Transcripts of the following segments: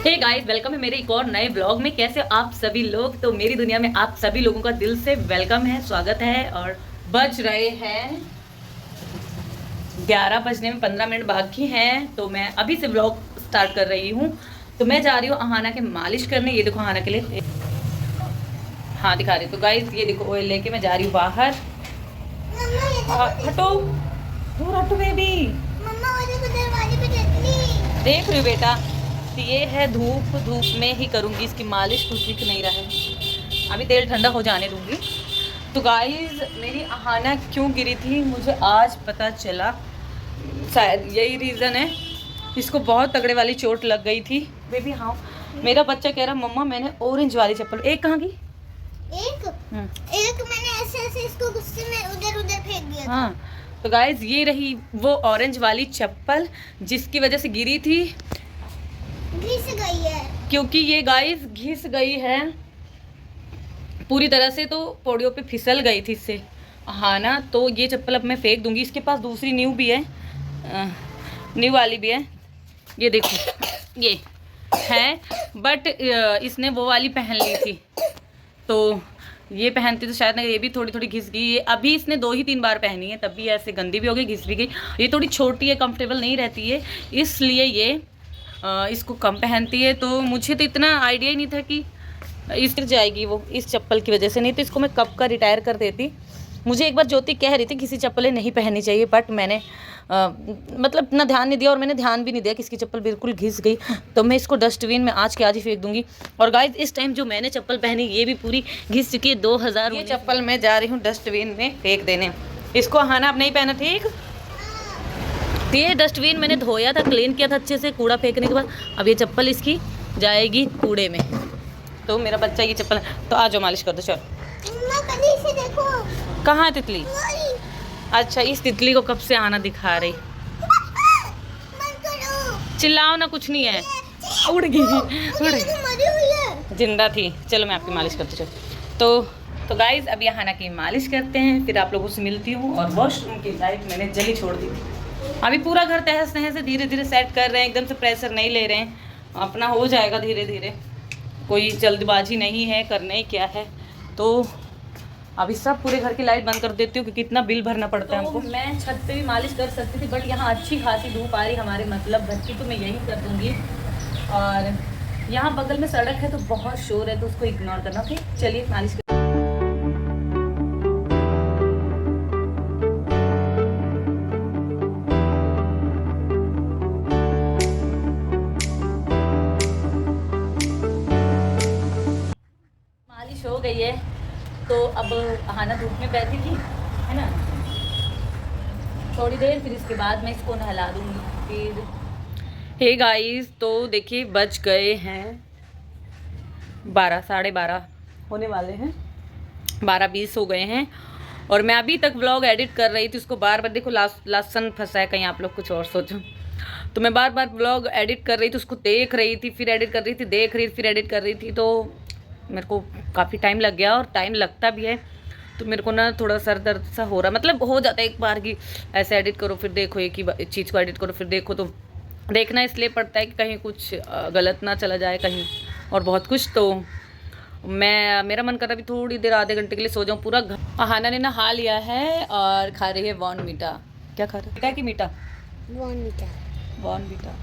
Hey guys, welcome है मेरे एक और नए ब्लॉग में। कैसे हो आप सभी लोग? तो मेरी दुनिया में आप सभी लोगों का दिल से वेलकम है, स्वागत है। और बज रहे हैं 11 बजने में 15 मिनट बाकी हैं। तो मैं अभी से ब्लॉग स्टार्ट कर रही हूँ। तो मैं जा रही हूँ अहाना के मालिश करने। ये देखो अहाना के लिए, हाँ दिखा रही। तो गाइस ये देखो ऑयल लेके मैं जा रही हूँ बाहर। हटो दूर हटो बेबी, देख रही हूँ बेटा। तो ये है धूप, धूप में ही करूँगी इसकी मालिश, कुछ दिख नहीं रहा है। अभी तेल ठंडा हो जाने दूँगी। तो गाइस मेरी अहाना क्यों गिरी थी मुझे आज पता चला। शायद यही रीज़न है, इसको बहुत तगड़े वाली चोट लग गई थी। बेबी हाँ, मेरा बच्चा कह रहा मम्मा मैंने ऑरेंज वाली चप्पल, एक कहाँ की? एक मैंने ऐसे ऐसे इसको गुस्से में उधर उधर फेंक दिया था। हाँ तो गाइस ये रही वो ऑरेंज वाली चप्पल जिसकी वजह से गिरी थी। घिस गई है क्योंकि ये गाइस घिस गई है पूरी तरह से, तो पौड़ियों पे फिसल गई थी इससे। हाँ ना, तो ये चप्पल अब मैं फेंक दूंगी। इसके पास दूसरी न्यू भी है, न्यू वाली भी है। ये देखो ये है, बट इसने वो वाली पहन ली थी। तो ये पहनती तो शायद ना, ये भी थोड़ी थोड़ी घिस गई। अभी इसने 2 ही 3 बार पहनी है, तब भी ऐसे गंदी भी हो गई, घिस भी गई। ये थोड़ी छोटी है, कंफर्टेबल नहीं रहती है, इसलिए ये इसको कम पहनती है। तो मुझे तो इतना आइडिया ही नहीं था कि इस गिर जाएगी वो इस चप्पल की वजह से, नहीं तो इसको मैं कब का रिटायर कर देती। मुझे एक बार ज्योति कह रही थी किसी चप्पलें नहीं पहननी चाहिए, बट मैंने मतलब इतना ध्यान नहीं दिया, और मैंने ध्यान भी नहीं दिया कि इसकी चप्पल बिल्कुल घिस गई। तो मैं इसको डस्टबिन में आज के आज ही फेंक दूंगी। और गाइस इस टाइम जो मैंने चप्पल पहनी ये भी पूरी घिस चुकी है। 2000 ये चप्पल मैं जा रही हूँ डस्टबिन में फेंक देने। इसको आना अब नहीं पहना, ठीक? तो ये डस्टबिन मैंने धोया था, क्लीन किया था अच्छे से कूड़ा फेंकने के बाद। अब ये चप्पल इसकी जाएगी कूड़े में। तो मेरा बच्चा ये चप्पल, तो आ जाओ मालिश कर दो। चल से देखो कहाँ है तितली? अच्छा इस तितली को कब से आना दिखा रही। चिल्लाओ ना, कुछ नहीं है। उड़ गई, उड़ गई, मरी हुई है, जिंदा थी। चलो मैं आपकी मालिश करती हूँ। तो गाइज अभी अहाना की मालिश करते हैं, फिर आप लोगों से मिलती हूँ। और वॉशरूम की लाइट मैंने जली छोड़ दी थी। अभी पूरा घर तहस नहस से धीरे धीरे सेट कर रहे हैं, एकदम से प्रेशर नहीं ले रहे हैं, अपना हो जाएगा धीरे धीरे। कोई जल्दबाजी नहीं है, करना ही क्या है। तो अभी सब पूरे घर की लाइट बंद कर देती हूँ क्योंकि इतना बिल भरना पड़ता है हमको। मैं छत पे भी मालिश कर सकती थी, बट यहाँ अच्छी खासी धूप आ रही हमारे मतलब घर की, तो मैं यही कर दूँगी। और यहाँ बगल में सड़क है तो बहुत शोर है, तो उसको इग्नोर करना। ओके चलिए मालिश कर। मालिश हो गई है, तो अब अहाना धूप में बैठी थी है ना, थोड़ी देर, फिर इसके बाद मैं इसको नहला दूँगी फिर। हे गाइस, तो देखिए बज गए हैं 12, 12:30 होने वाले हैं, 12:20 हो गए हैं। और मैं अभी तक व्लॉग एडिट कर रही थी, उसको बार बार देखो लासन फंसा है, कहीं आप लोग कुछ और सोचो। तो मैं बार बार व्लॉग एडिट कर रही थी, उसको देख रही थी, फिर एडिट कर रही थी, देख रही थी, फिर एडिट कर रही थी। तो मेरे को काफ़ी टाइम लग गया, और टाइम लगता भी है। तो मेरे को ना थोड़ा सर दर्द सा हो रहा, मतलब हो जाता है एक बार की, ऐसे एडिट करो फिर देखो, एक ही चीज़ को एडिट करो फिर देखो। तो देखना इसलिए पड़ता है कि कहीं कुछ गलत ना चला जाए कहीं, और बहुत कुछ। तो मेरा मन कर रहा है थोड़ी देर, आधे घंटे के लिए सो जाऊँ पूरा। अहाना ने नहा लिया है और खा रही है बॉर्नवीटा। क्या खा रही है? कि मीठा बॉर्नवीटा।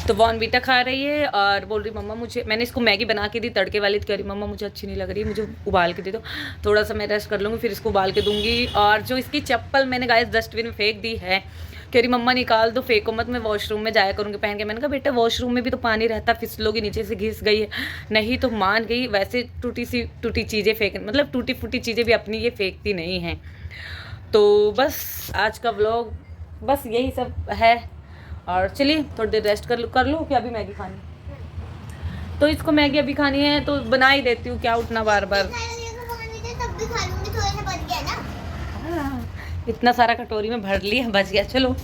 तो बॉर्नवीटा खा रही है और बोल रही मम्मा मुझे, मैंने इसको मैगी बना के दी तड़के वाली, तो कह रही मम्मा मुझे अच्छी नहीं लग रही, मुझे उबाल के दे दो, थोड़ा सा मैं रेस्ट कर लूँगी, फिर इसको उबाल के दूँगी। और जो इसकी चप्पल मैंने गाइस डस्टबिन में फेंक दी है, कह रही मम्मा निकाल दो, फेंको मत, मैं वॉशरूम में जाया करूँगी पहन के। मैंने कहा बेटा वॉशरूम में भी तो पानी रहता, फिसलोगी, नीचे से घिस गई है। नहीं तो मान गई, वैसे टूटी चीज़ें फेंक, मतलब टूटी फूटी चीज़ें भी अपनी ये फेंकती नहीं हैं। तो बस आज का व्लॉग बस यही सब है। और चलिए थोड़ी देर रेस्ट कर लूँ कि अभी मैगी खानी, तो इसको मैगी अभी खानी है तो बना ही देती हूँ, क्या उठना बार बार। इतना सारा कटोरी में भर लिया, बच गया। चलो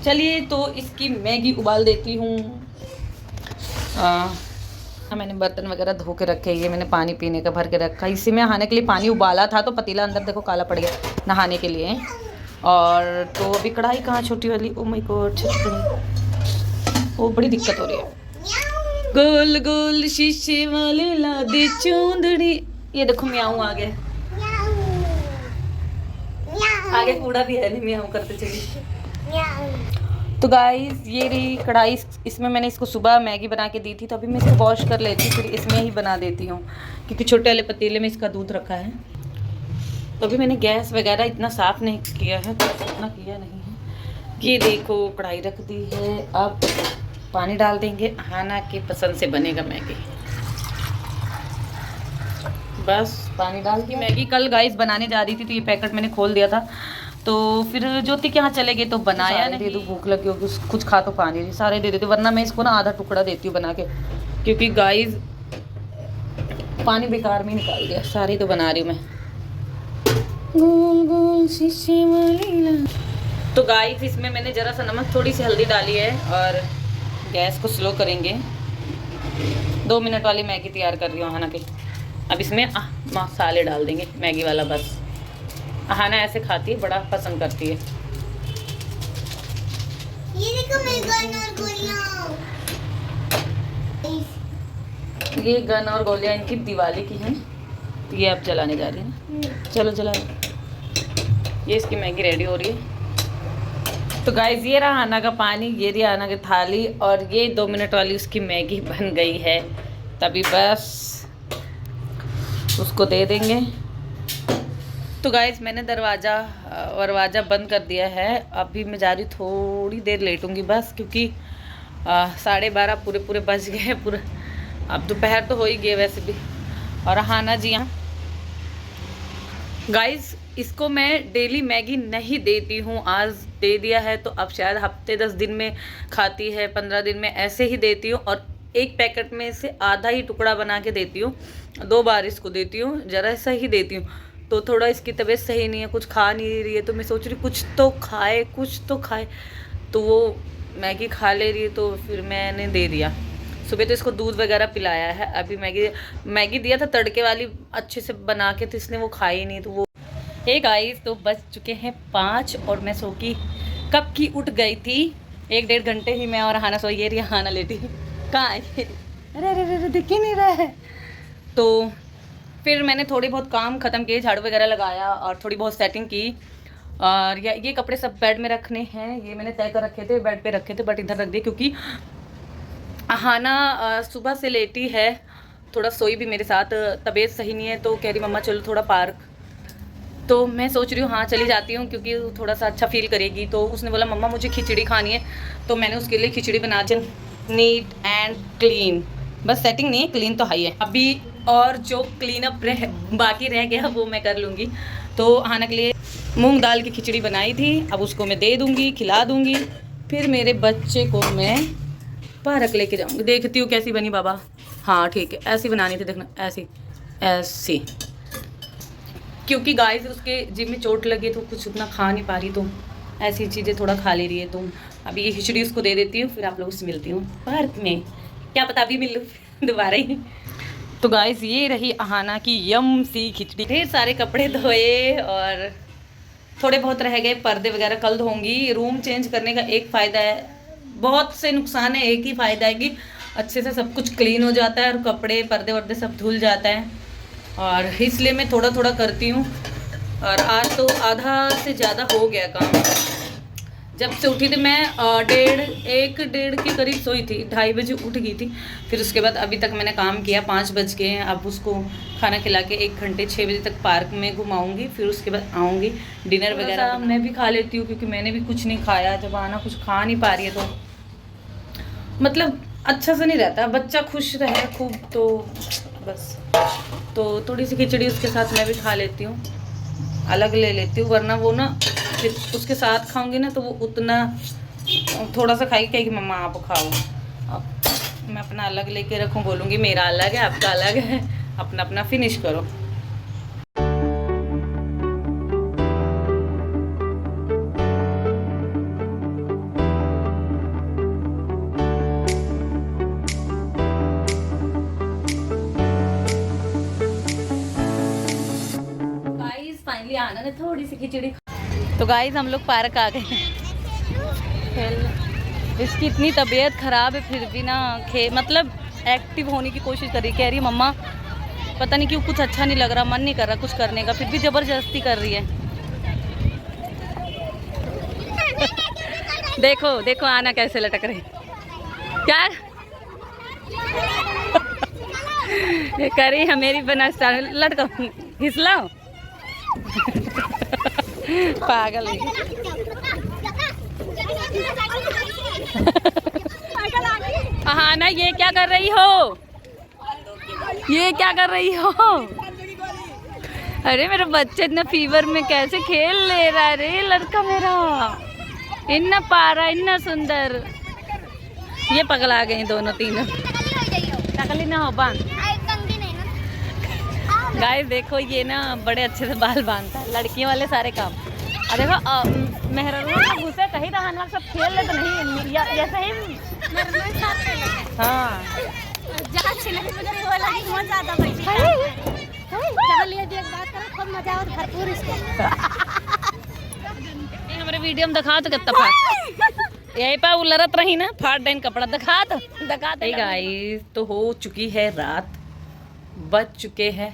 चलिए तो इसकी मैगी उबाल देती हूँ। मैंने बर्तन वगैरह धो के रखे, ये मैंने पानी पीने का भर के रखा। इसी में नहाने के लिए पानी उबाला था, तो पतीला अंदर देखो काला पड़ गया नहाने के लिए। और तो अभी कढ़ाई कहाँ छोटी वाली, ओ माय गॉड, वो बड़ी दिक्कत हो रही है। गोल गोल शीशे वाले ला दे चूंदड़ी। ये देखो म्याऊं आ गया, आगे कूड़ा भी है नहीं, म्याऊं करते चलिए। तो गाइस ये रही कढ़ाई, इसमें मैंने इसको सुबह मैगी बना के दी थी, तो अभी मैं इसको वॉश कर लेती हूँ, फिर इसमें ही बना देती हूँ, क्योंकि छोटे वाले पतीले में इसका दूध रखा है। तो अभी मैंने गैस वगैरह इतना साफ़ नहीं किया है, तो इतना किया नहीं है। ये देखो कढ़ाई रख दी है, अब पानी डाल देंगे, हाना के पसंद से बनेगा मैगी। बस पानी डाल के मैगी कल गाइस बनाने जा रही थी, तो ये पैकेट मैंने खोल दिया था, तो फिर ज्योति के यहाँ चले गए तो बनाया नहीं। दे दो, भूख लगी होगी, कुछ खा तो पानी नहीं, सारे दे देते, वरना मैं इसको ना आधा टुकड़ा देती हूँ बना के, क्योंकि गाइस पानी बेकार में निकाल दिया, सारी तो बना रही हूँ मैं। गोल गोल शीशे वाली। तो गाइस इसमें मैंने ज़रा सा नमक, थोड़ी सी हल्दी डाली है, और गैस को स्लो करेंगे। 2 मिनट वाली मैगी तैयार कर रही हूँ हाना के। अब इसमें मसाले डाल देंगे मैगी वाला, बस हाना ऐसे खाती है, बड़ा पसंद करती है। ये देखो मेरे गन और गोलियां। ये गन और गोलियां इनकी दिवाली की हैं, तो ये अब जलाने जा रही है ना, चलो जला लो। ये इसकी मैगी रेडी हो रही है। तो गाइस ये रहा हाना का पानी, ये रही हाना की थाली, और ये 2 मिनट वाली उसकी मैगी बन गई है। तभी बस उसको दे देंगे। तो गाइस मैंने दरवाज़ा बंद कर दिया है। अभी मैं जा रही, थोड़ी देर लेटूंगी बस, क्योंकि 12:30 पूरे बज गए हैं पूरा। अब दोपहर तो हो ही गए वैसे भी। और हाना जी यहाँ गाइस, इसको मैं डेली मैगी नहीं देती हूँ, आज दे दिया है तो अब शायद हफ्ते 10 दिन में खाती है, 15 दिन में ऐसे ही देती हूँ। और एक पैकेट में से आधा ही टुकड़ा बना के देती हूँ, 2 बार इसको देती हूँ, ज़रा सा ही देती हूँ। तो थोड़ा इसकी तबीयत सही नहीं है, कुछ खा नहीं रही है, तो मैं सोच रही कुछ तो खाए। तो वो मैगी खा ले रही है, तो फिर मैंने दे दिया। सुबह तो इसको दूध वगैरह पिलाया है, अभी मैगी दिया था तड़के वाली, अच्छे से बना के, तो इसने वो खाई नहीं। तो वो हे गाइस, तो बज चुके हैं 5 और मैं सो की कब की उठ गई थी, 1-1.5 घंटे ही मैं और हाना सोई। ये रही हाना लेटी, कहाँ है? अरे दिख ही नहीं रहा है। तो फिर मैंने थोड़ी बहुत काम ख़त्म किए, झाड़ू वगैरह लगाया और थोड़ी बहुत सेटिंग की। और ये कपड़े सब बेड में रखने हैं, ये मैंने तय कर रखे थे, बेड पे रखे थे, बट इधर रख दिए, क्योंकि हाना सुबह से लेटी है, थोड़ा सोई भी मेरे साथ, तबीयत सही नहीं है, तो कह रही मम्मा चलो थोड़ा पार्क। तो मैं सोच रही हूँ हाँ चली जाती हूँ, क्योंकि थोड़ा सा अच्छा फील करेगी। तो उसने बोला मम्मा मुझे खिचड़ी खानी है, तो मैंने उसके लिए खिचड़ी बना दी, नीट एंड क्लीन, बस सेटिंग नहीं है, क्लीन तो हाई है अभी। और जो क्लीन अप बाकी रह गया वो मैं कर लूँगी। तो हाना के लिए मूंग दाल की खिचड़ी बनाई थी, अब उसको मैं दे दूँगी, खिला दूँगी। फिर मेरे बच्चे को मैं पार्क लेके जाऊँगी, देखती हूँ कैसी बनी बाबा। हाँ ठीक है, ऐसी बनानी थी, देखना ऐसी, क्योंकि गाइस उसके जिम में चोट लगी तो कुछ उतना खा नहीं पा रही, तो ऐसी चीज़ें थोड़ा खा ले रही है। तो अभी ये खिचड़ी उसको दे देती हूँ, फिर आप लोगों से मिलती हूँ पार्क में, क्या पता अभी मिल लूँ दोबारा ही। तो गाइस ये रही हाना की यम सी खिचड़ी। ढेर सारे कपड़े धोए और थोड़े बहुत रह गए, पर्दे वगैरह कल धोऊंगी। रूम चेंज करने का एक फ़ायदा है, बहुत से नुकसान है, एक ही फ़ायदा है कि अच्छे से सब कुछ क्लीन हो जाता है और कपड़े पर्दे वर्दे सब धुल जाता है, और इसलिए मैं थोड़ा थोड़ा करती हूँ। और आज तो आधा से ज़्यादा हो गया काम। जब से उठी थी मैं 1:30 के करीब सोई थी, 2:30 बजे उठ गई थी। फिर उसके बाद अभी तक मैंने काम किया, 5 बज गए हैं। अब उसको खाना खिला के 1 घंटे 6 बजे तक पार्क में घुमाऊंगी, फिर उसके बाद आऊँगी, डिनर वगैरह मैं भी खा लेती हूँ, क्योंकि मैंने भी कुछ नहीं खाया। जब आना कुछ खा नहीं पा रही है तो मतलब अच्छा से नहीं रहता, बच्चा खुश रहे खूब, तो बस। तो थोड़ी सी खिचड़ी उसके साथ मैं भी खा लेती हूँ, अलग ले लेती हूँ, वरना वो ना फिर उसके साथ खाऊंगी ना तो वो उतना थोड़ा सा खाएगी, कहेगी मम्मा आप खाओ। अब मैं अपना अलग लेके रखूँ, बोलूँगी मेरा अलग है आपका अलग है, अपना अपना फिनिश करो। फाइनली आना ने थोड़ी सी खिचड़ी। तो गाइस हम लोग पार्क आ गए हैं। इसकी इतनी तबीयत ख़राब है फिर भी ना मतलब एक्टिव होने की कोशिश कर रही, कह रही मम्मा पता नहीं क्यों कुछ अच्छा नहीं लग रहा, मन नहीं कर रहा कुछ करने का, फिर भी ज़बरदस्ती कर रही है। देखो देखो आना कैसे लटक रही, क्या ये करी है मेरी बना स्टार लटको घिसलाओ। पागल है। हाँ ना, ये क्या कर रही हो, ये क्या कर रही हो? अरे मेरा बच्चा इतना फीवर में कैसे खेल ले रहा है रे लड़का मेरा, इतना पारा इतना सुंदर। ये पगला गई दोनों तीनों, नकली ना हो बांध। गाइस देखो ये ना बड़े अच्छे से बाल बांधता है, लड़कियों वाले सारे काम। और देखो मेहरा घुसे कहीं तो हम लोग सब खेल ले तो नहीं जैसे ही। हाँ हमारे वीडियो में दिखा तो कितना फाट यही पे उलरत रही ना, फाट देन कपड़ा दिखा तो दिखाते। गाइस तो हो चुकी है रात, बज चुके हैं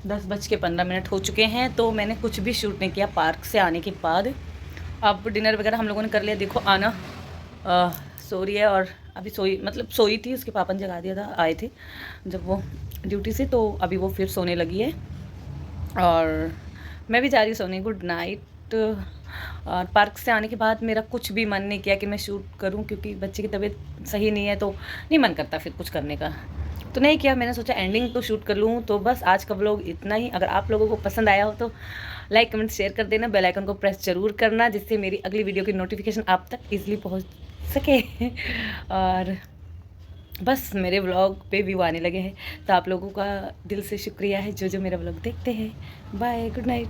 10:15 हो चुके हैं। तो मैंने कुछ भी शूट नहीं किया पार्क से आने के बाद। अब डिनर वगैरह हम लोगों ने कर लिया। देखो आना सो रही है, और अभी सोई थी, उसके पापा ने जगा दिया था, आए थे जब वो ड्यूटी से, तो अभी वो फिर सोने लगी है और मैं भी जा रही सोने। Good night. और पार्क से आने के बाद मेरा कुछ भी मन नहीं किया कि मैं शूट करूं, क्योंकि बच्चे की तबीयत सही नहीं है तो नहीं मन करता फिर कुछ करने का, तो नहीं किया। मैंने सोचा एंडिंग तो शूट कर लूँ। तो बस आज का व्लॉग इतना ही। अगर आप लोगों को पसंद आया हो तो लाइक कमेंट शेयर कर देना, बेल आइकन को प्रेस जरूर करना, जिससे मेरी अगली वीडियो की नोटिफिकेशन आप तक ईजिली पहुंच सके। और बस मेरे व्लॉग पे व्यू आने लगे हैं, तो आप लोगों का दिल से शुक्रिया है जो जो मेरा व्लॉग देखते हैं। Bye, good night.